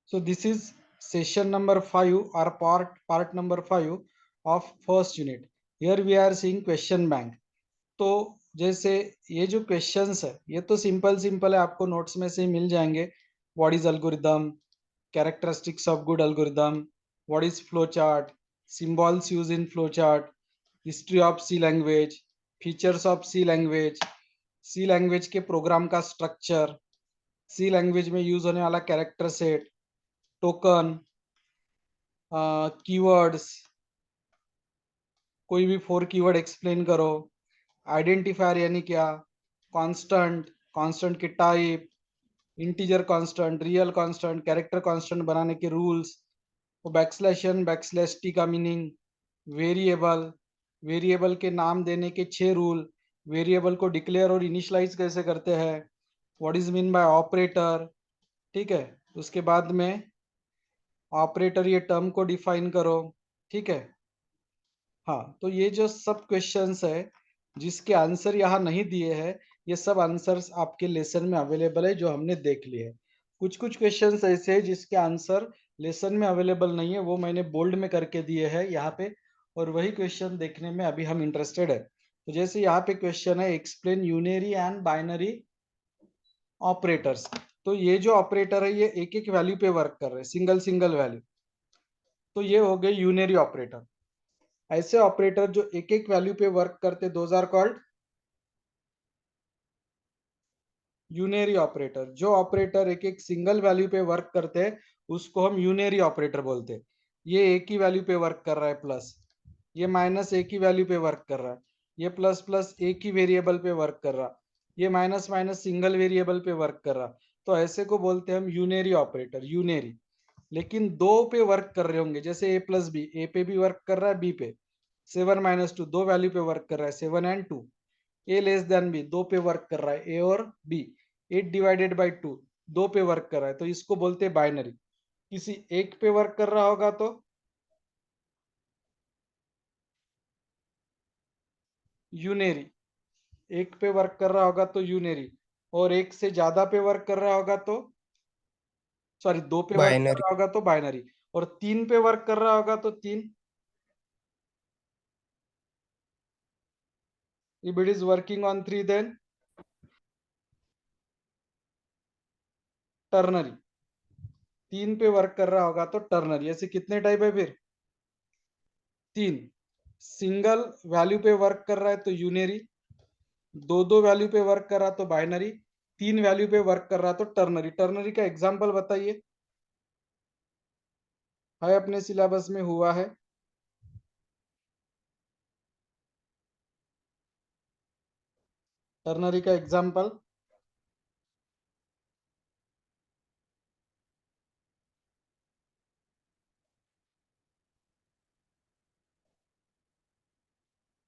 So this is session number 5 or part number 5 of first unit. Here we are seeing question bank. तो जैसे ये जो questions है ये तो सिंपल सिंपल है, आपको नोट्स में से ही मिल जाएंगे. What is algorithm, characteristics of good algorithm, what is flow chart, symbols use in flow chart, history of C language, features of C language के प्रोग्राम का स्ट्रक्चर, सी लैंग्वेज में यूज होने वाला कैरेक्टर सेट, टोकन, कीवर्ड्स, कोई भी 4 keyword explain करो, identifier यानी क्या, कांस्टेंट, कांस्टेंट के type, integer constant, real constant, character constant बनाने के रूल्स, वो बैकस्लैश एन बैकस्लैश टी का मीनिंग, वेरिएबल, वेरिएबल के नाम देने के 6 रूल, वेरिएबल को डिक्लेयर और इनिशियलाइज कैसे करते हैं, what is mean by operator. ठीक है, उसके बाद में ऑपरेटर ये टर्म को डिफाइन करो. ठीक है. हाँ, तो ये जो सब क्वेश्चंस है जिसके आंसर यहाँ नहीं दिए हैं, ये सब आंसर्स आपके लेसन में अवेलेबल है जो हमने देख लिए हैं. कुछ कुछ क्वेश्चंस ऐसे हैं जिसके आंसर लेसन में अवेलेबल नहीं है, वो मैंने बोल्ड में करके दिए हैं यहाँ पे, और वही क्वेश्चन देखने में अभी हम इंटरेस्टेड है. तो जैसे यहाँ पे क्वेश्चन है, explain unary and binary operators. तो ये जो ऑपरेटर है ये एक एक वैल्यू पे वर्क कर रहे हैं, सिंगल सिंगल वैल्यू. तो ये हो गए यूनरी ऑपरेटर. ऐसे ऑपरेटर जो एक एक वैल्यू पे वर्क करते, those are called unary operator. जो ऑपरेटर एक एक सिंगल वैल्यू पे वर्क करते हैं उसको हम यूनरी ऑपरेटर बोलते हैं. ये एक ही वैल्यू पे वर्क कर रहा है प्लस, ये माइनस एक ही वैल्यू पे वर्क कर रहा है, ये प्लस प्लस एक ही वेरिएबल पे वर्क कर रहा, ये माइनस माइनस सिंगल वेरिएबल पे वर्क कर रहा. तो ऐसे को बोलते हैं हम यूनरी ऑपरेटर, यूनरी. लेकिन दो पे वर्क कर रहे होंगे, जैसे ए प्लस बी, ए पे भी वर्क कर रहा है बी पे, 7 - 2 दो वैल्यू पे वर्क कर रहा है, 7 and 2. A less than b दो पे वर्क कर रहा है, ए और बी. 8/2 दो पे वर्क कर रहा है, तो इसको बोलते हैं बाइनरी. किसी एक पे वर्क कर रहा होगा तो यूनेरी, एक पे वर्क कर रहा होगा तो यूनेरी, और एक से ज्यादा पे वर्क कर रहा होगा तो, सॉरी, दो पे वर्क कर बाइनरी। रहा होगा तो बाइनरी, और तीन पे वर्क कर रहा होगा तो तीन. If it is working on 3 then ternary. तीन पे वर्क कर रहा होगा तो टर्नरी. ऐसे कितने टाइप है फिर? तीन. सिंगल वैल्यू पे वर्क कर रहा है तो यूनेरी, दो दो वैल्यू पे वर्क कर रहा तो बाइनरी, तीन वैल्यू पे वर्क कर रहा तो टर्नरी. टर्नरी का एग्जांपल बताइए. है अपने सिलेबस में हुआ है. टर्नरी का एग्जांपल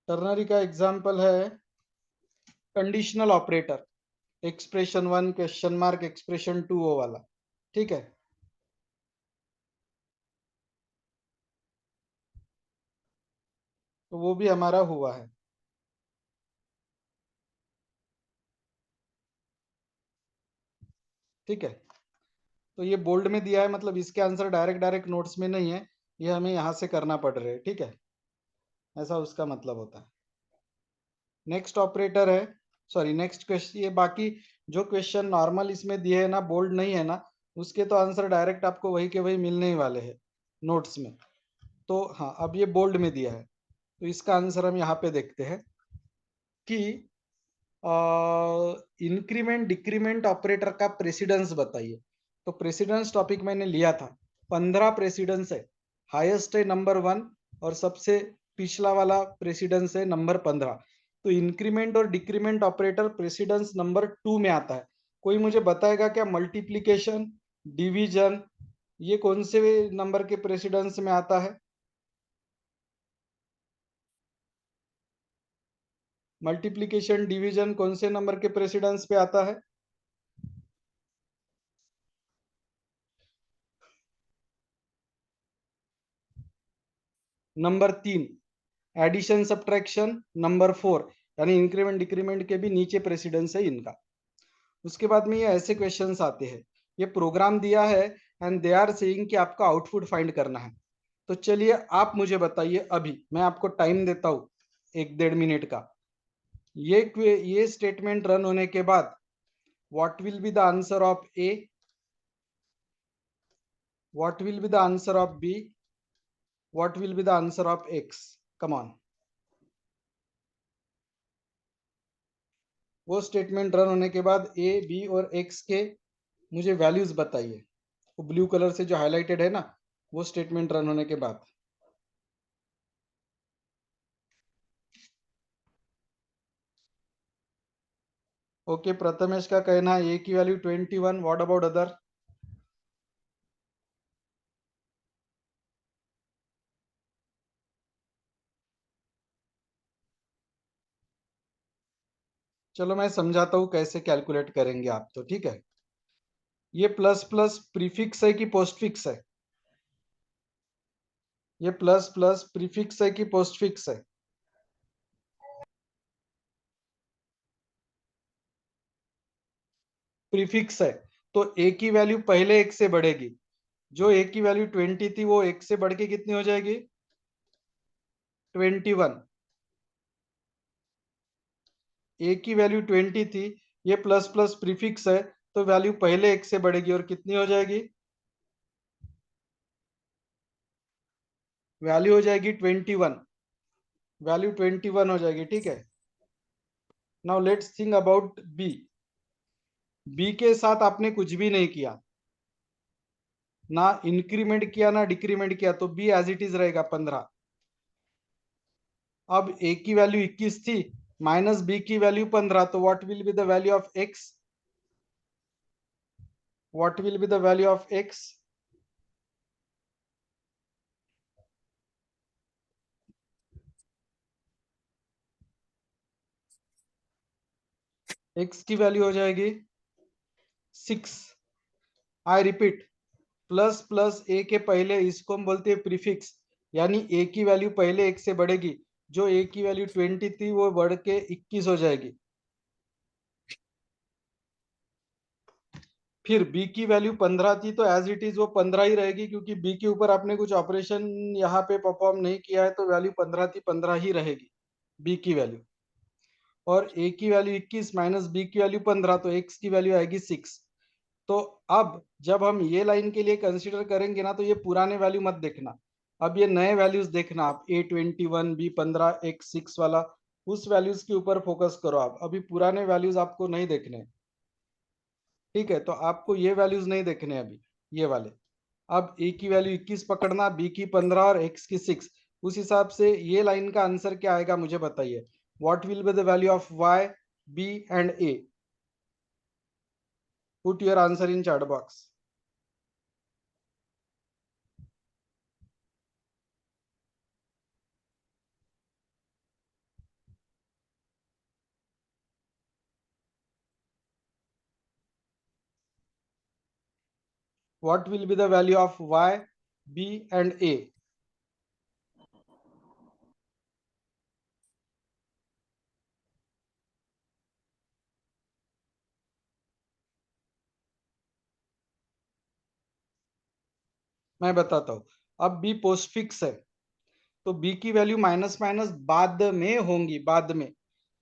टर्नरी का एग्जांपल है conditional operator, expression 1 question mark, expression 2 वो वाला. ठीक है. तो वो भी हमारा हुआ है. ठीक है. तो ये बोल्ड में दिया है, मतलब इसके आंसर डायरेक्ट डायरेक्ट नोट्स में नहीं है, ये हमें यहाँ से करना पड़ रहा है. ठीक है, ऐसा उसका मतलब होता है. नेक्स्ट ऑपरेटर है, सॉरी नेक्स्ट क्वेश्चन. ये बाकी जो क्वेश्चन नॉर्मल इसमें दिए है ना, बोल्ड नहीं है ना, उसके तो आंसर डायरेक्ट आपको वही के वही मिलने ही वाले हैं नोट्स में. तो हाँ, अब ये बोल्ड में दिया है, तो इसका आंसर हम यहाँ पे देखते हैं कि इंक्रीमेंट डिक्रीमेंट ऑपरेटर का प्रेसिडेंस बताइए. तो प्रेसिडेंस टॉपिक मैंने लिया था, 15 प्रेसिडेंस है. हाईएस्ट है नंबर 1, और सबसे पिछला वाला प्रेसिडेंस है नंबर 15. तो इंक्रीमेंट और डिक्रीमेंट ऑपरेटर प्रेसिडेंस नंबर 2 में आता है. कोई मुझे बताएगा क्या मल्टीप्लीकेशन, डिवीजन, ये कौन से नंबर के प्रेसिडेंस में आता है? मल्टीप्लीकेशन डिवीजन कौन से नंबर के प्रेसिडेंस पे आता है? नंबर 3. Addition subtraction number 4. यानी इंक्रीमेंट डिक्रीमेंट के भी नीचे प्रेसिडेंस है इनका. उसके बाद में ये ऐसे क्वेश्चंस आते हैं, ये प्रोग्राम दिया है एंड दे आर सेइंग कि आपका आउटपुट फाइंड करना है। तो चलिए आप मुझे बताइए, अभी मैं आपको टाइम देता हूं 1-1.5 मिनट का। ये स्टेटमेंट रन होने के बाद what will be the answer of a, what will be the answer of b, what will be the answer of x? Come on. वो स्टेटमेंट रन होने के बाद ए, बी और एक्स के मुझे वैल्यूज बताइए। वो ब्लू कलर से जो हाईलाइटेड है ना, वो स्टेटमेंट रन होने के बाद। ओके, प्रथमेश का कहना है ए की वैल्यू 21। What about other? चलो मैं समझाता हूँ कैसे कैलकुलेट करेंगे आप, तो ठीक है। ये प्लस प्लस प्रीफिक्स है कि पोस्टफिक्स है? ये प्लस प्लस प्रीफिक्स है कि पोस्टफिक्स है? प्रीफिक्स है। तो ए की वैल्यू पहले एक से बढ़ेगी। जो ए की वैल्यू 20 थी वो एक से बढ़ के कितनी हो जाएगी? 21। ए की वैल्यू 20 थी, ये प्लस प्लस प्रीफिक्स है, तो वैल्यू पहले एक से बढ़ेगी और कितनी हो जाएगी? वैल्यू हो जाएगी 21। वैल्यू 21 हो जाएगी, ठीक है। Now let's think about b. B के साथ आपने कुछ भी नहीं किया, ना इंक्रीमेंट किया ना डिक्रीमेंट किया, तो बी एज इट इज रहेगा 15। अब ए की वैल्यू 21 थी, माइनस बी की वैल्यू 15, तो what will be the value of x? What will be the value of x? X की वैल्यू हो जाएगी 6। आई रिपीट, प्लस प्लस ए के पहले इसको हम बोलते हैं प्रीफिक्स, यानी ए की वैल्यू पहले एक से बढ़ेगी। जो ए की वैल्यू 20 थी वो बढ़ के 21 हो जाएगी। फिर बी की वैल्यू 15 थी, तो एज इट इज वो 15 ही रहेगी, क्योंकि बी के ऊपर आपने कुछ ऑपरेशन यहाँ पे परफॉर्म नहीं किया है, तो वैल्यू 15 थी, 15 ही रहेगी बी की वैल्यू। और ए की वैल्यू 21 माइनस बी की वैल्यू 15, तो एक्स की वैल्यू आएगी 6। तो अब जब हम ये लाइन के लिए कंसिडर करेंगे ना, तो ये पुराने वैल्यू मत देखना, अब ये नए वैल्यूज देखना। आप A21, B15, X6 वाला उस वैल्यूज के ऊपर फोकस करो। आप अभी पुराने वैल्यूज आपको नहीं देखने, ठीक है। तो आपको ये वैल्यूज नहीं देखने अभी, ये वाले। अब ए की वैल्यू 21 पकड़ना, बी की 15 और एक्स की 6। उस हिसाब से ये लाइन का आंसर क्या आएगा मुझे बताइए। What will be the value of y, b and a? Put your answer in chat box. What will be the value of y, b and a? मैं बताता हूँ। अब b पोस्ट फिक्स है, तो b की वैल्यू माइनस माइनस बाद में होंगी, बाद में।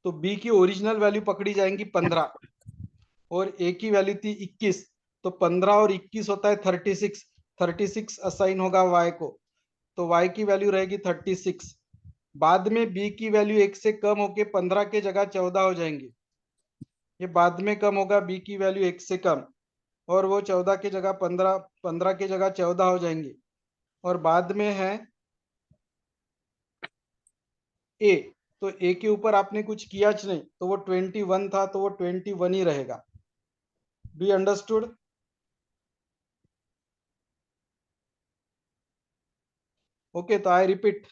तो b की ओरिजिनल वैल्यू पकड़ी जाएंगी 15, और a की वैल्यू थी 21, तो 15 और 21 होता है 36। 36 असाइन होगा y को, तो y की वैल्यू रहेगी 36। बाद में b की वैल्यू एक से कम होके 15 के जगह 14 हो जाएंगी। ये बाद में कम होगा, b की वैल्यू एक से कम, और वो 14 की जगह 15, 15 की जगह 14 हो जाएंगी। और बाद में है ए, तो ए के ऊपर आपने कुछ किया नहीं, तो वो 21 था, तो वो 21 ही रहेगा। Be understood? ओके, तो आई रिपीट,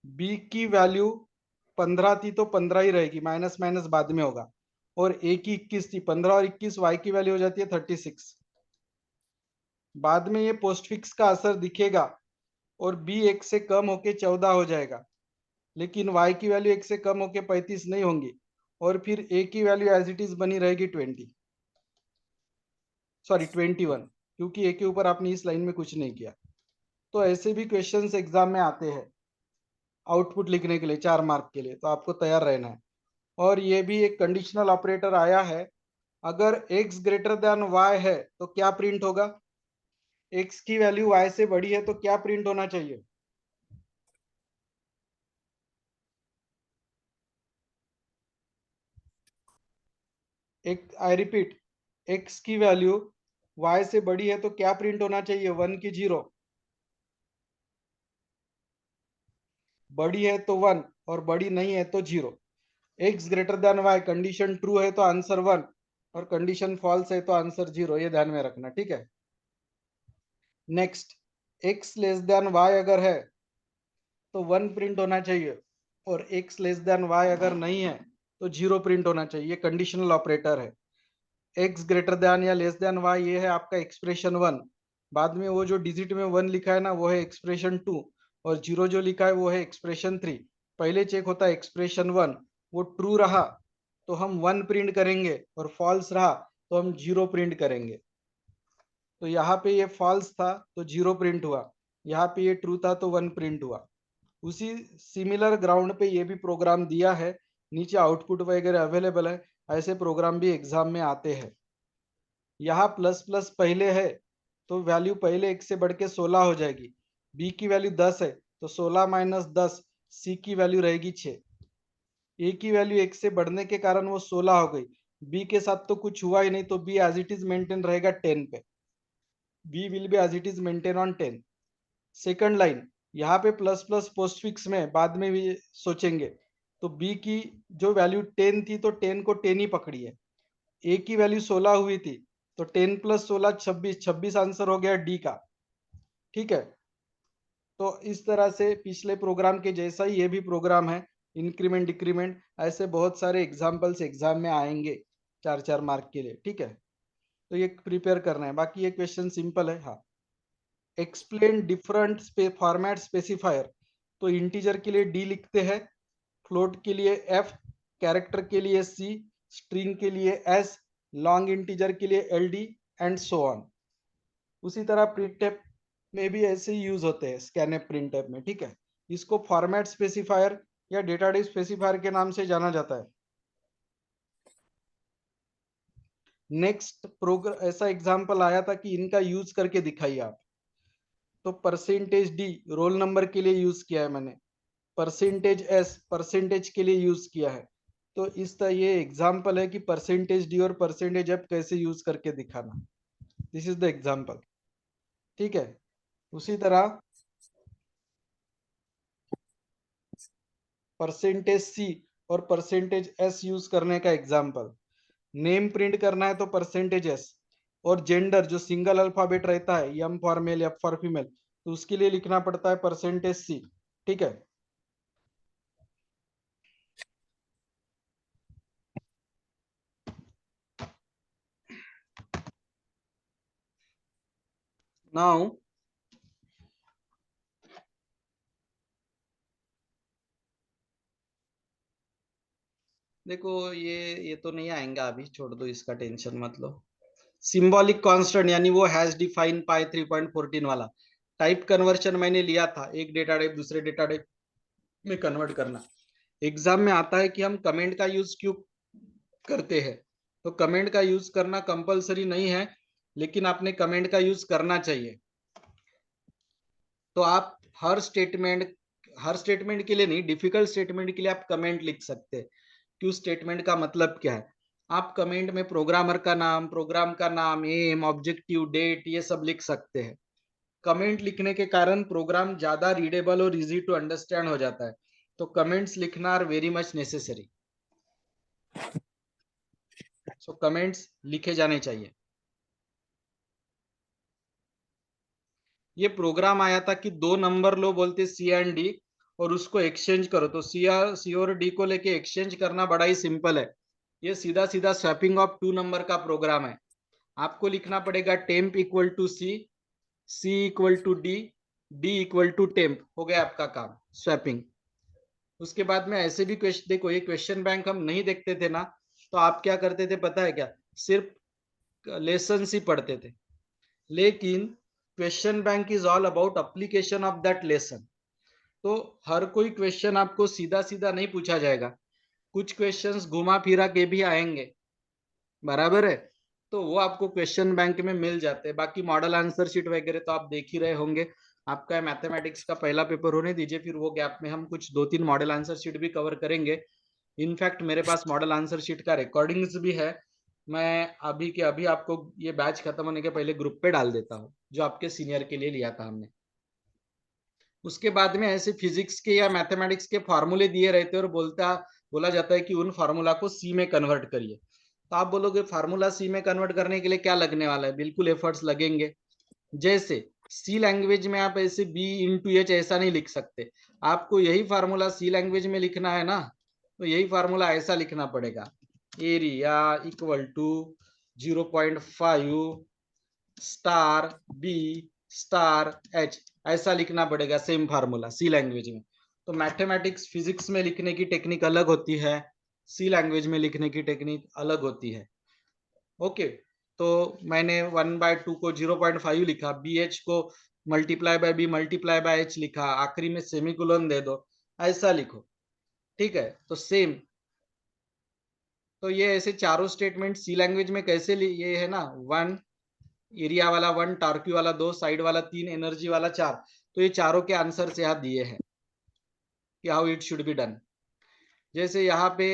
बी की वैल्यू 15 थी तो 15 ही रहेगी, माइनस माइनस बाद में होगा। और ए की 21 थी, 15 और 21 वाई की वैल्यू हो जाती है 36। बाद में ये पोस्ट फिक्स का असर दिखेगा, और बी एक से कम होके 14 हो जाएगा, लेकिन y की वैल्यू एक से कम होके 35 नहीं होंगी। और फिर a की वैल्यू एज इट इज बनी रहेगी 20। सॉरी 21, क्योंकि ए के ऊपर आपने इस लाइन में कुछ नहीं किया। तो ऐसे भी क्वेश्चंस एग्जाम में आते हैं आउटपुट लिखने के लिए 4 मार्क के लिए, तो आपको तैयार रहना है। और ये भी एक कंडीशनल ऑपरेटर आया है, अगर x ग्रेटर देन y है तो क्या प्रिंट होगा, x की वैल्यू y से बड़ी है तो क्या प्रिंट होना चाहिए, एक आई रिपीट, x की वैल्यू y से बड़ी है तो क्या प्रिंट होना चाहिए, 1 की 0, बड़ी है तो 1 और बड़ी नहीं है तो 0। x greater than y condition true है तो आंसर 1 और कंडीशन फॉल्स है तो आंसर 0, ये ध्यान में रखना, ठीक है। Next, x less than y अगर है तो 1 प्रिंट होना चाहिए और x लेस देन y अगर नहीं है तो 0 प्रिंट होना चाहिए, ये कंडीशनल ऑपरेटर है। x ग्रेटर देन या लेस देन y ये है आपका एक्सप्रेशन 1, बाद में वो जो डिजिट में 1 लिखा है ना वो है एक्सप्रेशन 2 और 0 जो लिखा है वो है एक्सप्रेशन 3। पहले चेक होता है एक्सप्रेशन 1, वो ट्रू रहा तो हम 1 प्रिंट करेंगे और फॉल्स रहा तो हम 0 प्रिंट करेंगे। तो यहाँ पे ये फॉल्स था तो 0 प्रिंट हुआ, यहाँ पे ये ट्रू था तो 1 प्रिंट हुआ। उसी सिमिलर ग्राउंड पे ये भी प्रोग्राम दिया है, नीचे आउटपुट वगैरह अवेलेबल है, ऐसे प्रोग्राम भी एग्जाम में आते हैं। यहाँ प्लस प्लस पहले है तो वैल्यू पहले 1 से बढ़ के 16 हो जाएगी, बी की वैल्यू 10 है तो 16 माइनस 10, सी की वैल्यू रहेगी 6, ए की वैल्यू 1 से बढ़ने के कारण वो 16 हो गई, बी के साथ तो कुछ हुआ ही नहीं तो b as it is maintain रहेगा 10 पे, b will be as it is maintain on 10। Second line, यहाँ पे प्लस प्लस पोस्टफिक्स में बाद में भी सोचेंगे, तो बी की जो वैल्यू 10 थी तो 10 को 10 ही पकड़ी है, ए की वैल्यू 16 हुई थी तो 10 प्लस 16 26, 26 आंसर हो गया डी का, ठीक है। तो इस तरह से पिछले प्रोग्राम के जैसा ही ये भी प्रोग्राम है, इंक्रीमेंट डिक्रीमेंट, ऐसे बहुत सारे एग्जाम्पल्स एग्जाम में आएंगे 4 4 मार्क के लिए, ठीक है। तो ये प्रिपेयर करना है, बाकी ये क्वेश्चन सिंपल है। हाँ, एक्सप्लेन डिफरेंट फॉर्मेट स्पेसिफायर, तो इंटीजर के लिए डी लिखते हैं, फ्लोट के लिए एफ, कैरेक्टर के लिए सी, स्ट्रिंग के लिए एस, लॉन्ग इंटीजर के लिए L D and so on. उसी तरह प्रिंटफ में भी ऐसे ही यूज होते हैं, स्कैनफ प्रिंटफ में, ठीक है। इसको फॉर्मेट स्पेसिफायर या डेटा टाइप स्पेसिफायर के नाम से जाना जाता है। नेक्स्ट प्रोग्राम ऐसा एग्जांपल आया था कि इनका यूज करके दिखाइए आप, तो परसेंटेज डी रोल नंबर के लिए यूज किया है मैंने, परसेंटेज एस परसेंटेज के लिए यूज किया है। तो इस तरह ये एग्जांपल है कि परसेंटेज डी और परसेंटेज एफ कैसे यूज करके दिखाना, दिस इज द एग्जांपल, ठीक है। उसी तरह परसेंटेज सी और परसेंटेज एस यूज करने का एग्जांपल, नेम प्रिंट करना है तो परसेंटेज एस, और जेंडर जो सिंगल अल्फाबेट रहता है, m for male f for female, तो उसके लिए लिखना पड़ता है परसेंटेज सी, ठीक है। नाउ देखो ये तो नहीं आएंगे, अभी छोड़ दो, इसका टेंशन मत लो। सिंबॉलिक कांस्टेंट यानी वो हैश डिफाइन पाई 3.14 वाला टाइप कन्वर्शन मैंने लिया था, एक डेटा टाइप दूसरे डेटा टाइप में कन्वर्ट करना। एग्जाम में आता है कि हम कमेंट का यूज क्यों करते हैं, तो कमेंट का यूज करना कंपलसरी नहीं है, लेकिन आपने कमेंट का यूज करना चाहिए। तो आप हर स्टेटमेंट के लिए नहीं, डिफिकल्ट स्टेटमेंट के लिए आप कमेंट लिख सकते हैं कि उस स्टेटमेंट का मतलब क्या है। आप कमेंट में प्रोग्रामर का नाम, प्रोग्राम का नाम, एम, ऑब्जेक्टिव, डेट, ये सब लिख सकते हैं। कमेंट लिखने के कारण प्रोग्राम ज्यादा रीडेबल और इजी टू अंडरस्टैंड हो जाता है, तो कमेंट्स लिखना are very much necessary. So comments लिखे जाने चाहिए। ये प्रोग्राम आया था कि 2 नंबर लो बोलते सी एंड डी और उसको एक्सचेंज करो, तो सी और डी को लेके एक्सचेंज करना बड़ा ही सिंपल है। ये सीधा सीधा स्वैपिंग ऑफ 2 नंबर का प्रोग्राम है। आपको लिखना पड़ेगा temp equal to c, c equal to d, d equal to temp, हो गया आपका काम स्वैपिंग। उसके बाद में ऐसे भी क्वेश्चन, देखो ये क्वेश्चन बैंक हम नहीं देखते थे ना, तो आप क्या करते थे पता है क्या, सिर्फ लेसन्स ही पढ़ते थे, लेकिन question bank is all about application of that lesson. तो हर कोई क्वेश्चन आपको सीधा सीधा नहीं पूछा जाएगा, कुछ क्वेश्चंस घुमा फिरा के भी आएंगे, बराबर है। तो वो आपको क्वेश्चन बैंक में मिल जाते हैं। बाकी मॉडल आंसर शीट वगैरह तो आप देख ही रहे होंगे। आपका मैथमेटिक्स का पहला पेपर होने दीजिए, फिर वो गैप में हम कुछ 2-3 मॉडल आंसर शीट भी कवर करेंगे। इनफैक्ट मेरे पास मॉडल आंसर शीट का रिकॉर्डिंग्स भी है, मैं अभी के अभी आपको ये बैच खत्म होने के पहले ग्रुप पे डाल देता हूँ, जो आपके सीनियर के लिए लिया था हमने। उसके बाद में ऐसे फिजिक्स के या मैथमेटिक्स के फॉर्मूले दिए रहते और बोला जाता है कि उन फार्मूला को सी में कन्वर्ट करिए। तो आप बोलोगे फार्मूला सी में कन्वर्ट करने के लिए क्या लगने वाला है? बिल्कुल एफर्ट्स लगेंगे। जैसे सी लैंग्वेज में आप ऐसे बी इंटू एच ऐसा नहीं लिख सकते, आपको यही फार्मूला सी लैंग्वेज में लिखना है ना, तो यही फार्मूला ऐसा लिखना पड़ेगा, area equal to 0.5 star b star h, ऐसा लिखना पड़ेगा सेम फार्मूला सी लैंग्वेज में। तो मैथमेटिक्स फिजिक्स में लिखने की टेक्निक अलग होती है, सी लैंग्वेज में लिखने की टेक्निक अलग होती है। ओके, तो मैंने 1/2 को 0.5 लिखा, बी एच को multiply by b multiply by h लिखा, आखिरी में सेमीकोलन दे दो, ऐसा लिखो, ठीक है। तो सेम, तो ये ऐसे चारों स्टेटमेंट सी लैंग्वेज में कैसे ये है ना, 1 एरिया वाला 1, टार्क्यू वाला 2, साइड वाला 3, एनर्जी वाला 4, तो ये चारों के आंसर यहाँ दिए हैं कि how it should be done. जैसे यहाँ पे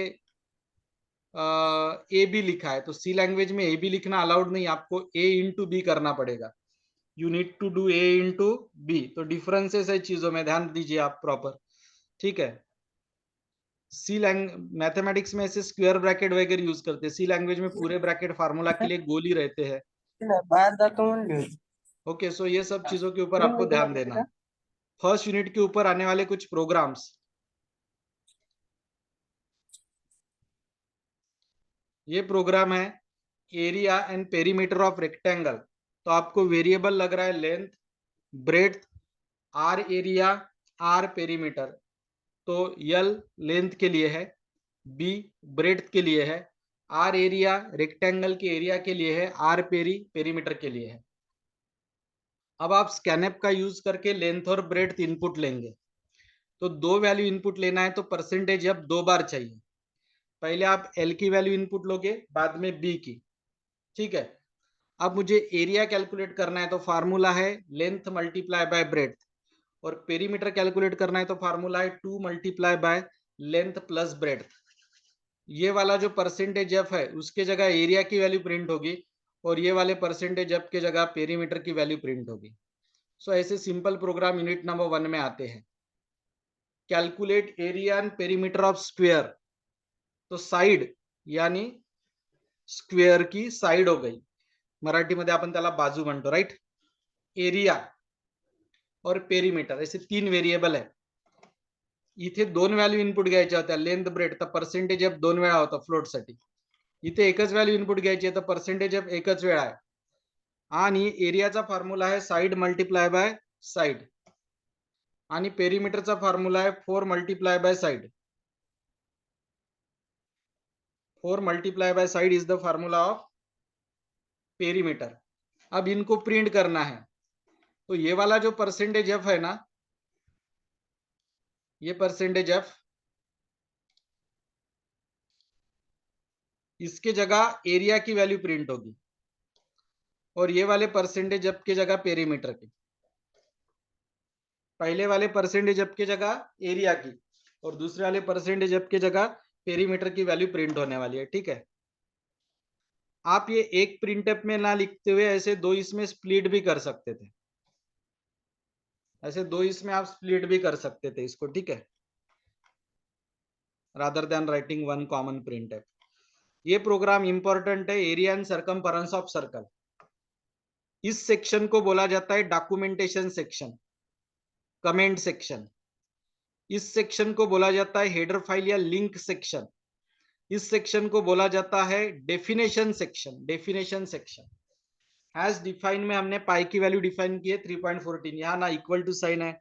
ए बी लिखा है, तो सी लैंग्वेज में ए बी लिखना अलाउड नहीं, आपको ए इंटू बी करना पड़ेगा, you need to do a into b. तो डिफरेंसेस है चीजों में, ध्यान दीजिए आप प्रॉपर, ठीक है। सी मैथमेटिक्स में ऐसे स्क्वायर ब्रैकेट वगैरह यूज करते हैं, सी लैंग्वेज में पूरे ब्रैकेट फार्मूला के लिए गोल ही रहते हैं। ओके, सो ये सब चीजों के ऊपर आपको ध्यान देना। फर्स्ट यूनिट के ऊपर आने वाले कुछ प्रोग्राम्स, ये प्रोग्राम है area and perimeter of rectangle. तो आपको वेरिएबल लग रहा है length, breadth, or area, or perimeter. तो यल लेंथ के लिए है, बी ब्रेड्थ के लिए है, आर एरिया रेक्टेंगल के एरिया के लिए है, आर पेरीमीटर के लिए है। अब आप स्कैनएप का यूज करके लेंथ और ब्रेड्थ इनपुट लेंगे। तो 2 वैल्यू इनपुट लेना है, तो परसेंटेज अब 2 बार चाहिए। पहले आप एल की वैल्यू इनपुट लोगे, बाद में बी की, ठीक है। अब मुझे एरिया कैलकुलेट करना है, तो फार्मूला है लेंथ मल्टीप्लाई बाय ब्रेड्थ, और पेरीमीटर कैलकुलेट करना है तो फार्मूला है 2 multiply by length plus breadth. ये वाला जो परसेंटेज एफ है उसके जगह एरिया की वैल्यू प्रिंट होगी, और ये वाले परसेंटेज एफ के जगह पेरीमीटर की वैल्यू प्रिंट होगी। सो ऐसे सिंपल प्रोग्राम यूनिट नंबर 1 में आते हैं। Calculate area and perimeter of square, तो साइड यानी स्क्वेअर की साइड हो गई, मराठीमध्ये आपण त्याला बाजू म्हणतो, राईट। एरिया और पेरीमीटर ऐसे 3 व्हेरिएबल आहे। इथे 2 व्हॅल्यू इनपुट घ्यायच्या होत्या, लेंथ ब्रेड, तर पर्सेंटेज एफ 2 वेळा होता फ्लोट साठी। इथे एकच व्हॅल्यू इनपुट घ्यायची आहे, तर पर्सेंटेज एफ एकच वेळा आहे। आणि एरियाचा फॉर्म्युला आहे साइड मल्टीप्लाय बाय साइड, आणि पेरीमीटरचा फॉर्म्युला आहे 4 multiply by side. 4 multiply by side is the formula of perimeter. अब इनको प्रिंट करना है, तो ये वाला जो परसेंटेज एफ है ना, ये परसेंटेज एफ, इसके जगह एरिया की वैल्यू प्रिंट होगी, और ये वाले परसेंटेज एफ की जगह पेरीमीटर की। पहले वाले परसेंटेज एफ की जगह एरिया की, और दूसरे वाले परसेंटेज एफ की जगह पेरीमीटर की वैल्यू प्रिंट होने वाली है, ठीक है। आप ये एक प्रिंटएफ में ना लिखते हुए ऐसे 2 इसमें स्प्लिट भी कर सकते थे, ऐसे 2 इसमें आप स्प्लिट भी कर सकते थे इसको, ठीक है, rather than writing 1 common printf. ये प्रोग्राम इंपॉर्टेंट है, area and circumference of circle. इस सेक्शन को बोला जाता है डॉक्यूमेंटेशन सेक्शन, कमेंट सेक्शन। इस सेक्शन को बोला जाता है हेडर फाइल या लिंक सेक्शन। इस सेक्शन को बोला जाता है definition section, definition section. Has define में हमने पाई की वैल्यू डिफाइन की है 3.14, यहाँ ना इक्वल टू साइन है,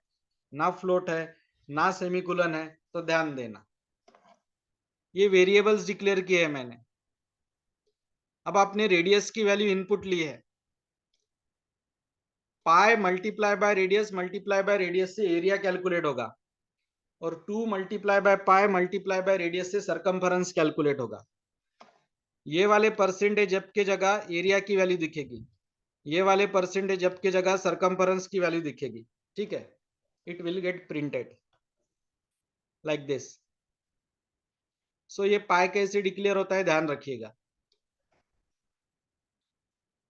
ना फ्लोट है, ना सेमीकोलन है, तो ध्यान देना। ये वेरिएबल्स डिक्लेयर किए हैं मैंने, अब आपने रेडियस की वैल्यू इनपुट ली है, पाई मल्टीप्लाई बाय रेडियस से एरिया कैलकुलेट होगा, और 2 multiply by pi multiply by radius से सरकमफेरेंस कैलकुलेट होगा। ये वाले परसेंटेज एफ के जगह एरिया की वैल्यू दिखेगी, ये वाले परसेंटेज एफ के जगह सरकमफेरेंस की वैल्यू दिखेगी, ठीक है। It will get printed like this. So ये पाई कैसे डिक्लेयर होता है ध्यान रखिएगा।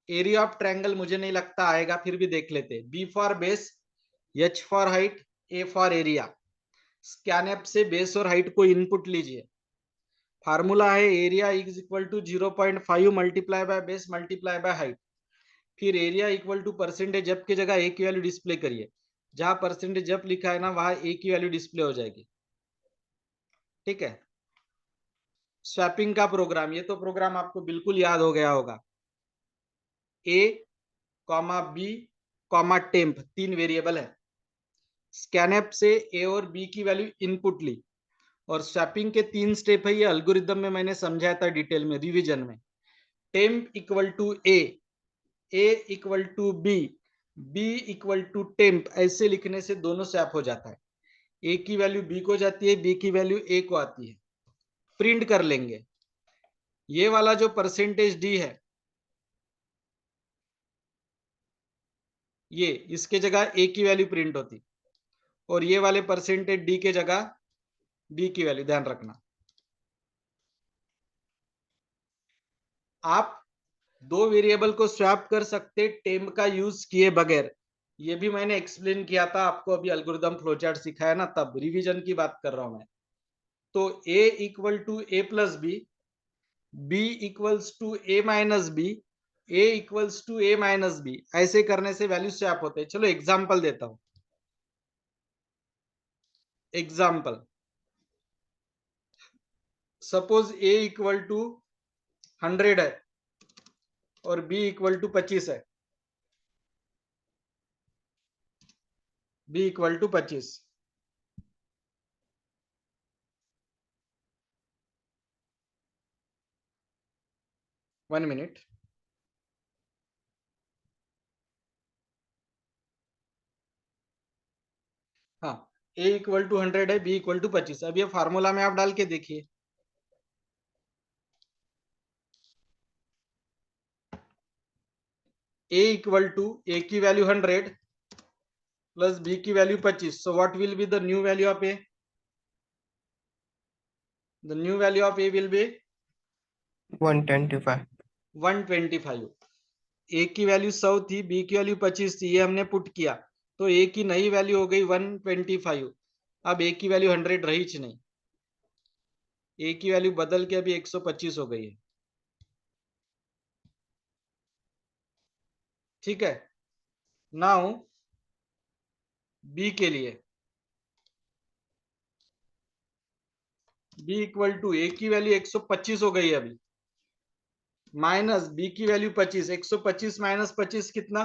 एरिया ऑफ ट्रायंगल मुझे नहीं लगता आएगा, फिर भी देख लेते। B for base, H for height, A for area. Scanf से बेस और हाइट को इनपुट लीजिए। फार्मूला है area is equal to 0.5 multiply by base multiply by height. फिर area equal to percentage F की जगह ए की वैल्यू डिस्प्ले करिए, जहां परसेंटेज एफ लिखा है ना वहां ए की वैल्यू डिस्प्ले हो जाएगी, ठीक है। स्वैपिंग का प्रोग्राम, ये तो प्रोग्राम आपको बिल्कुल याद हो गया होगा। A comma B comma temp, 3 variable है। स्कैनएप से ए और बी की वैल्यू इनपुट ली, और स्वैपिंग के 3 स्टेप है, ये एल्गोरिदम में मैंने समझाया था डिटेल में रिवीजन में। Temp equal to a equal to b equal to temp, ऐसे लिखने से दोनों स्वैप हो जाता है। ए की वैल्यू बी को जाती है, बी की वैल्यू ए को आती है। प्रिंट कर लेंगे। ये वाला जो परसेंटेज डी है, ये इसके जगह ए की वैल्यू प्रिंट होती, और ये वाले परसेंटेज डी के जगह बी की वैल्यू, ध्यान रखना। आप 2 वेरिएबल को स्वैप कर सकते टेम्प का यूज किए बगैर, ये भी मैंने एक्सप्लेन किया था आपको, अभी एल्गोरिदम फ्लोचार्ट सिखाया ना, तब रिवीजन की बात कर रहा हूं मैं। तो a equal to a plus b equals to a minus b, a equals to a minus b, ऐसे करने से वैल्यू स्वैप होते हैं। चलो एग्जांपल देता हूं। Example, suppose a equal to 100 है और b इक्वल टू 25 है। b equal to 25, 1 minute. हाँ, a इक्वल टू 100 है, b इक्वल टू 25। अब ये फार्मूला में आप डाल के देखिए। a इक्वल टू ए की वैल्यू 100 प्लस b की value 25। So what will be the new value of a? The new value of a will be 125. 125। ए की वैल्यू 100 थी, बी की वैल्यू 25 थी, ये हमने पुट किया, तो ए की नई वैल्यू हो गई 125। अब ए की वैल्यू 100 रही नहीं, ए की वैल्यू बदल के अभी 125 हो गई है, ठीक है। नाउ बी के लिए, बी इक्वल टू ए की वैल्यू 125 हो गई है अभी, माइनस बी की वैल्यू 25। 125 माइनस 25 कितना?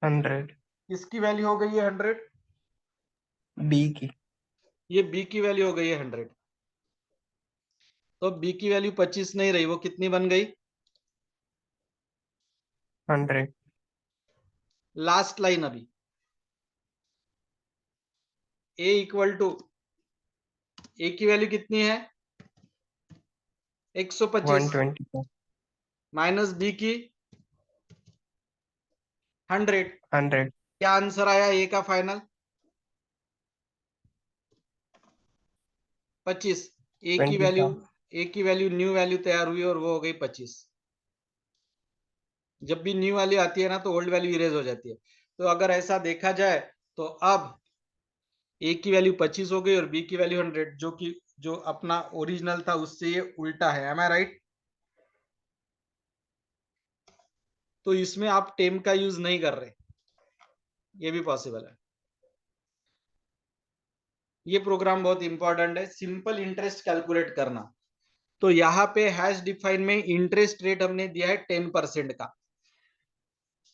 100. इसकी वैल्यू हो गई है 100, B की. ये बी की वैल्यू हो गई है 100। तो बी की वैल्यू 25 नहीं रही, वो कितनी बन गई? 100. लास्ट लाइन अभी, ए इक्वल टू, ए की वैल्यू कितनी है? 125 125. माइनस बी की 100। 100. क्या आंसर आया ए का फाइनल? 25। ए की वैल्यू, 25. ए की वैल्यू न्यू वैल्यू तैयार हुई और वो हो गई 25। जब भी न्यू वैल्यू आती है ना तो ओल्ड वैल्यू इरेज हो जाती है। तो अगर ऐसा देखा जाए तो अब ए की वैल्यू 25 हो गई और बी की वैल्यू 100, जो कि जो अपना ओरिजिनल था उससे ये उल्टा है। एम आई राइट? तो इसमें आप टेम का यूज नहीं कर रहे, ये भी पॉसिबल है। ये प्रोग्राम बहुत इंपॉर्टेंट है, सिंपल इंटरेस्ट कैलकुलेट करना। तो यहाँ पे हैश डिफाइन में इंटरेस्ट रेट हमने दिया है 10% का।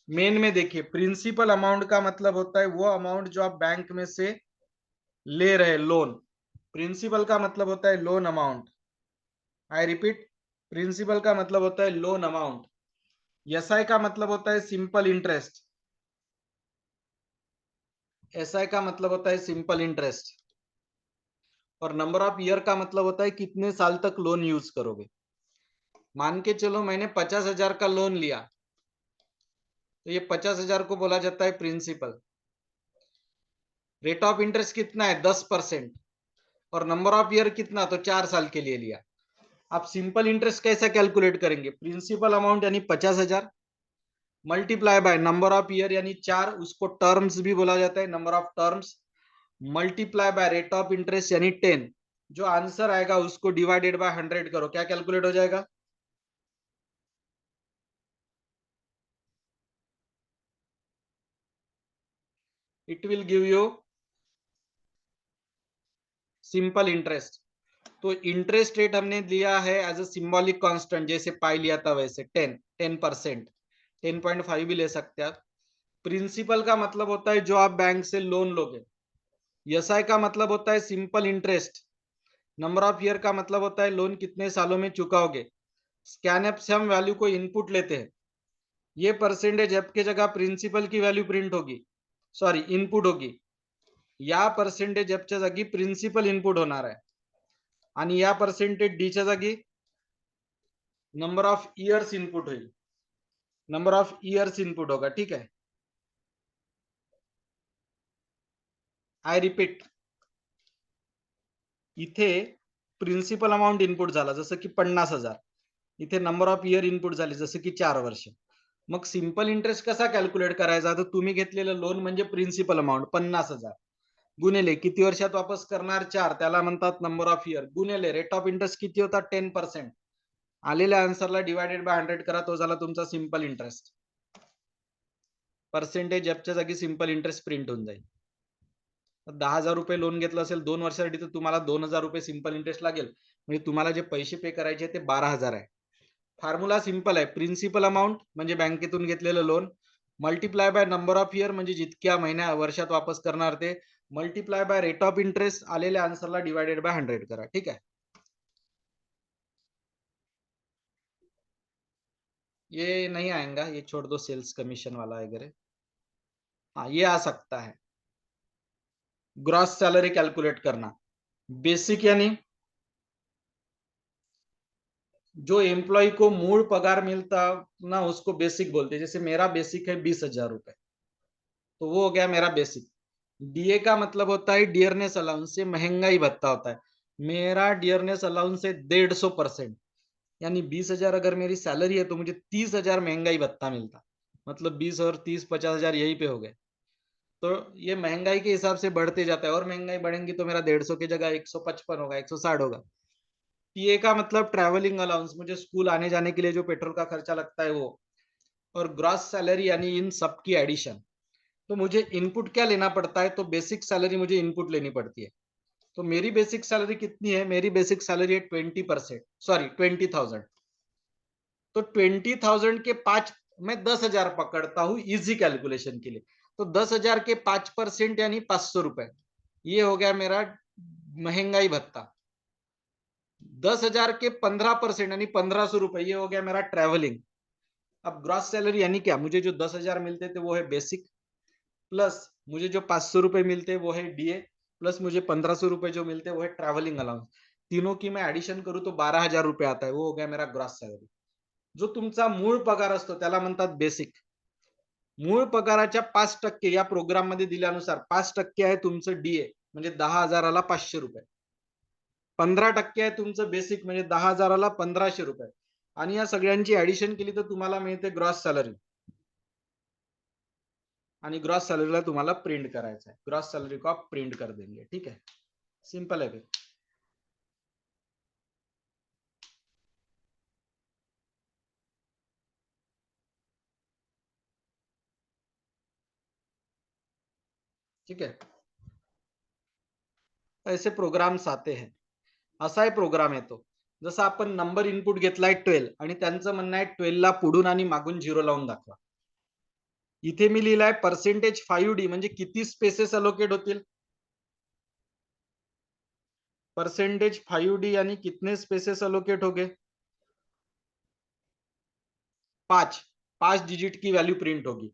मेन में देखिए, प्रिंसिपल अमाउंट का मतलब होता है वो अमाउंट जो आप बैंक में से ले रहे, लोन। प्रिंसिपल का मतलब होता है loan amount. I repeat, principal का मतलब होता है लोन अमाउंट, एसआई का मतलब होता है सिंपल इंटरेस्ट, एसआई का मतलब होता है सिंपल इंटरेस्ट, और नंबर ऑफ ईयर का मतलब होता है कितने साल तक लोन यूज करोगे। मान के चलो मैंने 50,000 का लोन लिया, तो ये 50,000 को बोला जाता है प्रिंसिपल। रेट ऑफ इंटरेस्ट कितना है 10%, और नंबर ऑफ ईयर कितना, तो 4 साल के लिए लिया। आप सिंपल इंटरेस्ट कैसे कैलकुलेट करेंगे, प्रिंसिपल अमाउंट यानी 50,000 multiply by number of year यानी 4, उसको टर्म्स भी बोला जाता है, number of terms, multiply by rate of interest यानी 10। जो आंसर आएगा उसको डिवाइडेड बाय 100 करो, क्या कैलकुलेट हो जाएगा, it will give you simple interest. तो इंटरेस्ट रेट हमने लिया है एज अ सिंबॉलिक कांस्टेंट, जैसे पाई लिया था वैसे 10%, 10.5 भी ले सकते हैं आप। प्रिंसिपल का मतलब होता है जो आप बैंक से लोन लोगे, एसआई का मतलब होता है simple interest, number of year का मतलब होता है लोन कितने सालों में चुकाओगे। स्कैनएप से हम वैल्यू को इनपुट लेते हैं, ये परसेंटेज एफ की जगह प्रिंसिपल की वैल्यू प्रिंट होगी, सॉरी इनपुट होगी, या परसेंटेज एफच्या जागी प्रिन्सिपल इनपुट होणार आहे, आणि या पर्सेंटेज डीच्या जागी नंबर ऑफ इयर्स इनपुट होईल, नंबर ऑफ इयर्स इनपुट होगा, ठीक है। आय रिपीट, इथे प्रिन्सिपल अमाउंट इनपुट झाला जसं की 50,000, इथे नंबर ऑफ इयर इनपुट झाले जसं की 4 वर्ष। मग सिंपल इंटरेस्ट कसा कॅल्क्युलेट करायचा, तर तुम्ही घेतलेलं लोन म्हणजे प्रिन्सिपल अमाउंट 50,000 गुणिले किती वर्षात वापस करणार 4, त्याला म्हणतात नंबर ऑफ इयर, गुणिले रेट ऑफ इंटरेस्ट किती होता 10%, आलेल्या आन्सरला डिवायडेड बाय 100 करा, तो झाला तुमचा सिंपल इंटरेस्ट। पर्सेंटेज एफच्या जागी सिंपल इंटरेस्ट प्रिंट होऊन जाईल। 10,000 रुपये लोन घेतलं असेल 2 वर्षासाठी, तर तुम्हाला 2,000 रुपये सिंपल इंटरेस्ट लागेल, म्हणजे तुम्हाला जे पैसे पे करायचे ते 12,000 आहे। फॉर्म्युला सिंपल आहे, प्रिन्सिपल अमाउंट म्हणजे बँकेतून घेतलेलं loan, multiply by number of year म्हणजे जितक्या महिन्या वर्षात वापस करणार ते, multiply by rate of interest, आलेल्या आन्सरला डिवाइडेड बाय 100 करा, ठीक है। ये नहीं आएगा, ये छोड़ दो, सेल्स कमीशन वाला वगैरह। हाँ ये आ सकता है, ग्रॉस सैलरी कैलकुलेट करना, बेसिक यानी जो एम्प्लॉय को मूल पगार मिलता ना उसको बेसिक बोलते हैं। जैसे मेरा बेसिक है 20,000 रुपए, तो वो हो गया मेरा बेसिक। डीए का मतलब होता है डियरनेस अलाउंस, से महंगाई भत्ता होता है। मेरा डियरनेस अलाउंस है 150%, यानी 20,000 अगर मेरी सैलरी है तो मुझे 30,000 महंगाई भत्ता मिलता, मतलब 20 और 30 50,000 यही पे हो गए। तो ये महंगाई के हिसाब से बढ़ते जाता है, और महंगाई बढ़ेंगी तो मेरा 150 की जगह 155 होगा, 160 होगा। टीए का मतलब ट्रैवलिंग अलाउंस, मुझे स्कूल आने जाने के लिए जो पेट्रोल का खर्चा लगता है वो। और ग्रॉस सैलरी यानी इन सब की एडिशन। तो मुझे इनपुट क्या लेना पड़ता है, तो बेसिक सैलरी मुझे इनपुट लेनी पड़ती है। तो मेरी बेसिक सैलरी कितनी है, मेरी बेसिक सैलरी है 20%, सॉरी 20,000। तो 20,000 के 5, मैं 10,000 पकड़ता हूं इजी कैलकुलेशन के लिए। तो 10,000 के 5% यानी 500 रुपए, ये हो गया मेरा महंगाई भत्ता। 10,000 के 15% यानी 1,500 रुपए, ये हो गया मेरा ट्रैवलिंग। अब ग्रॉस सैलरी यानी क्या, मुझे जो 10,000 मिलते थे वो है बेसिक, प्लस मुझे जो 500 रुपए मिलते वो है डीए, प्लस मुझे 1,500 रुपए जो मिलते वो है ट्रैवलिंग अलाउंस। तीनों की मैं ऍडिशन करूं तो 12,000 रुपये आता है, वो हो गया मेरा ग्रॉस सॅलरी। जो तुमचा मूळ पगार असतो त्याला म्हणतात बेसिक। मूळ पगाराच्या 5% या प्रोग्राम मध्ये दिल्यानुसार 5% आहे तुमचं डीए, म्हणजे 10,000ला 500 रुपये, 15% आहे तुमचं बेसिक म्हणजे 10,000ला 1,500 रुपये, आणि या सगळ्यांची ऍडिशन केली तर तुम्हाला मिळते ग्रॉस सॅलरी। आणि ग्रॉस सैलरीला तुम्हाला प्रिंट करायचा है, ग्रॉस सैलरी को आप प्रिंट कर देंगे, ठीक है, सिंपल है फिर। ठीक है, ऐसे प्रोग्राम्स आते हैं। असा आहे प्रोग्राम येतो, जसं आपण नंबर इनपुट घेतलाय 12 आणि त्यांचं म्हणणं आहे 12 ला पुढून आणि मागून 0 लावून दाखवा। इथे मी लिहिलाय पर्सेंटेज 5D म्हणजे किती स्पेसेस अलोकेट होतील, परसेंटेज 5D यानी कितने स्पेसेस अलोकेट हो गए, पांच डिजिट की वैल्यू प्रिंट होगी।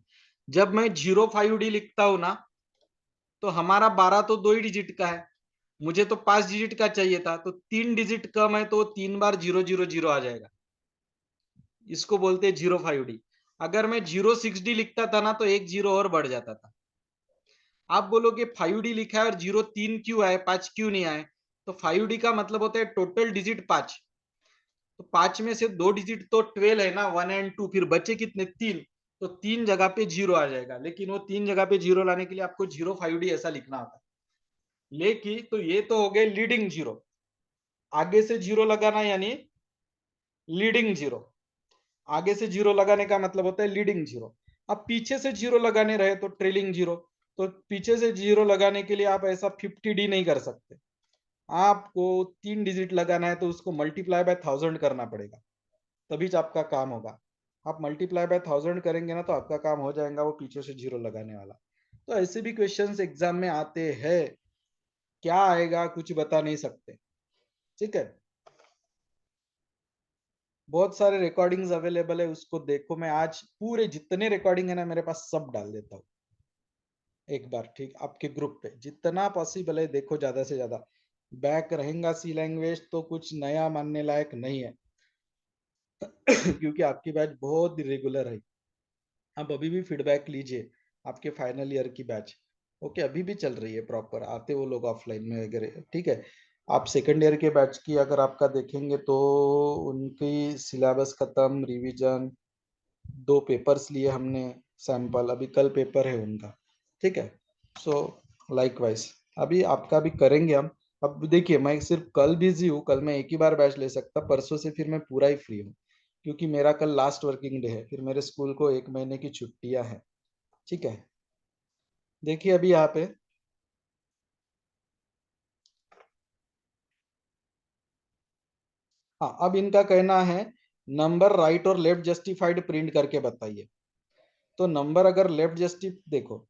जब मैं 05D लिखता हूं ना, तो हमारा 12 तो 2 ही डिजिट का है, मुझे तो 5 डिजिट का चाहिए था, तो 3 डिजिट कम है तो 3 बार 000 आ जाएगा, इसको बोलते हैं 05D। अगर मैं 06D लिखता था ना, तो एक जीरो और बढ़ जाता था। आप बोलोगे 5D लिखा है और 03 क्यों आए, 5 क्यों नहीं आए? तो 5D का मतलब होता है टोटल डिजिट 5, तो 5 में से 2 डिजिट तो 12 है ना, 1 एंड 2, फिर बचे कितने, 3, तो 3 जगह पे जीरो आ जाएगा। लेकिन वो 3 जगह पे जीरो लाने के लिए आपको 05D ऐसा लिखना होता है। लेकिन तो ये तो हो गए लीडिंग जीरो, आगे से जीरो लगाना यानी लीडिंग जीरो, आगे से जीरो लगाने का मतलब होता है लीडिंग जीरो। अब पीछे से जीरो लगाने रहे तो ट्रेलिंग जीरो, तो पीछे से जीरो लगाने के लिए आप ऐसा 50D नहीं कर सकते, आपको 3 डिजिट लगाना है तो उसको मल्टीप्लाई बाय 1000 करना पड़ेगा, तभी आपका काम होगा। आप मल्टीप्लाई बाय 1000 करेंगे ना, तो आपका काम हो जाएगा वो पीछे से जीरो लगाने वाला। तो ऐसे भी क्वेश्चंस एग्जाम में आते हैं, क्या आएगा कुछ बता नहीं सकते, ठीक है। बहुत सारे रिकॉर्डिंग्स अवेलेबल है, उसको देखो। मैं आज पूरे जितने रिकॉर्डिंग है ना मेरे पास सब डाल देता हूँ एक बार, ठीक, आपके ग्रुप पे जितना पॉसिबल है देखो, ज्यादा से ज्यादा। बैक रहेगा सी लैंग्वेज तो कुछ नया मानने लायक नहीं है क्योंकि आपकी बैच बहुत रेगुलर है। आप अभी भी फीडबैक लीजिए, आपके फाइनल ईयर की बैच ओके अभी भी चल रही है प्रॉपर, आते वो लोग ऑफलाइन में वगैरह, ठीक है। आप सेकेंड ईयर के बैच की अगर आपका देखेंगे तो उनकी सिलेबस खत्म, रिवीजन, 2 पेपर्स लिए हमने सैंपल, अभी कल पेपर है उनका, ठीक है। सो लाइकवाइज अभी आपका भी करेंगे हम। अब देखिए मैं सिर्फ कल बिजी हूँ, कल मैं एक ही बार बैच ले सकता, परसों से फिर मैं पूरा ही फ्री हूँ, क्योंकि मेरा कल लास्ट वर्किंग डे है, फिर मेरे स्कूल को 1 महीने की छुट्टियां हैं, ठीक है। देखिए अभी यहाँ पे हाँ, अब इनका कहना है नंबर राइट और लेफ्ट जस्टिफाइड प्रिंट करके बताइए। तो नंबर अगर लेफ्ट जस्टि देखो,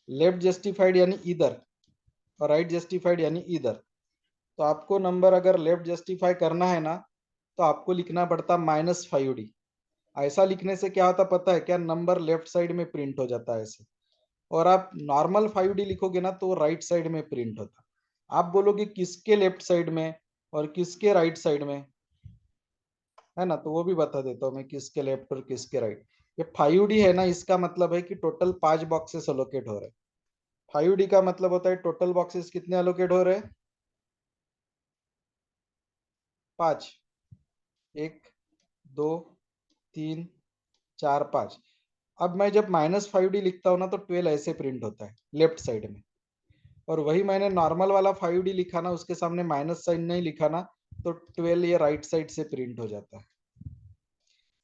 लेफ्ट जस्टिफाइड यानी इधर और राइट जस्टिफाइड यानी इधर, तो आपको नंबर अगर लेफ्ट जस्टिफाई करना है ना, तो आपको लिखना पड़ता -5D। ऐसा लिखने से क्या होता पता है क्या, नंबर लेफ्ट साइड में प्रिंट हो जाता है ऐसे, और आप नॉर्मल 5D लिखोगे ना तो राइट साइड में प्रिंट होता। आप बोलोगे किसके लेफ्ट साइड में और किसके राइट साइड में, है ना, तो वो भी बता देता हूँ मैं किसके लेफ्ट और किसके राइट। ये 5D है ना, इसका मतलब है कि टोटल 5 बॉक्सेस अलोकेट हो रहे हैं। 5D का मतलब होता है टोटल बॉक्सेस कितने अलोकेट हो रहे हैं, 5, 1, 2, 3, 4, 5। अब मैं जब -5D लिखता हूँ ना, तो 12 ऐसे प्रिंट होता है लेफ्ट साइड में, और वही मैंने नॉर्मल वाला 5D लिखा ना, उसके सामने माइनस साइन नहीं लिखा ना, तो 12 ये राइट साइड से प्रिंट हो जाता है।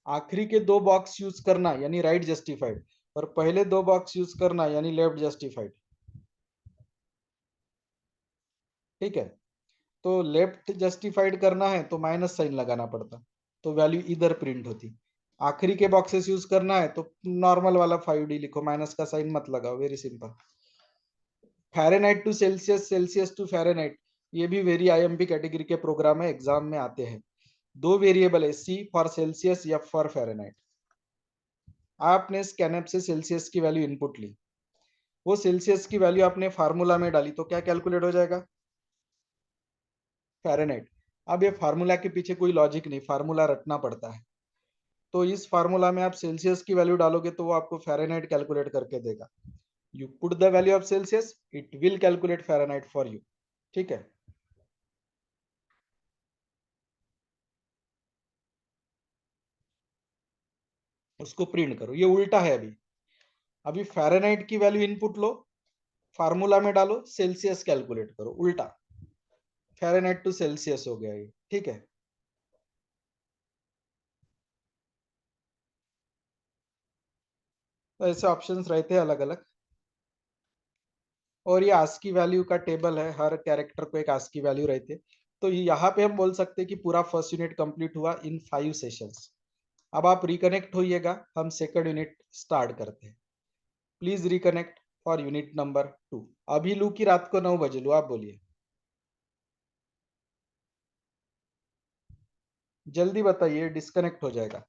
आखिरी के 2 बॉक्स यूज करना यानी राइट जस्टिफाइड, और पहले 2 बॉक्स यूज करना यानी लेफ्ट जस्टिफाइड, ठीक है। तो लेफ्ट जस्टिफाइड करना है तो माइनस साइन लगाना पड़ता, तो वैल्यू इधर प्रिंट होती। आखिरी के बॉक्सेस यूज करना है तो नॉर्मल वाला 5D लिखो, माइनस का साइन मत लगाओ, very simple. Fahrenheit to Celsius, Celsius to Fahrenheit, ये भी वेरी आईएमपी कैटेगरी के प्रोग्राम है, एग्जाम में आते हैं। 2 वेरिएबल है, C for Celsius, F for Fahrenheit. आपने स्कैनएप से सेल्सियस की वैल्यू इनपुट ली, वो सेल्सियस की वैल्यू आपने फार्मूला में डाली, तो क्या कैलकुलेट हो जाएगा, फ़ारेनहाइट। अब ये फार्मूला के पीछे कोई लॉजिक नहीं, फार्मूला रटना पड़ता है। तो इस फार्मूला में आप सेल्सियस की वैल्यू डालोगे तो वो आपको फ़ारेनहाइट कैलकुलेट करके देगा। You put the value of Celsius, it will calculate Fahrenheit for you, ठीक है। उसको प्रिंट करो, ये उल्टा है अभी। अभी फ़ारेनहाइट की वैल्यू इनपुट लो, फार्मूला में डालो, सेल्सियस कैलकुलेट करो, उल्टा। फ़ारेनहाइट टू सेल्सियस हो गया ये, ठीक है। तो ऐसे ऑप्शंस रहते हैं अलग अलग। और ये आस्की वैल्यू का टेबल है, हर कैरेक्टर को एक आस्की वैल्यू रहती है। तो यहाँ पे हम बोल सकते हैं कि पूरा फर्स्ट यूनिट कंप्लीट हुआ इन 5 सेशंस। अब आप रिकनेक्ट होइएगा, हम सेकंड यूनिट स्टार्ट करते हैं। Please reconnect for unit number 2। अभी लू की रात को 9 बजे लू, आप बोलिए, जल्दी बताइए, डिस्कनेक्ट हो जाएगा।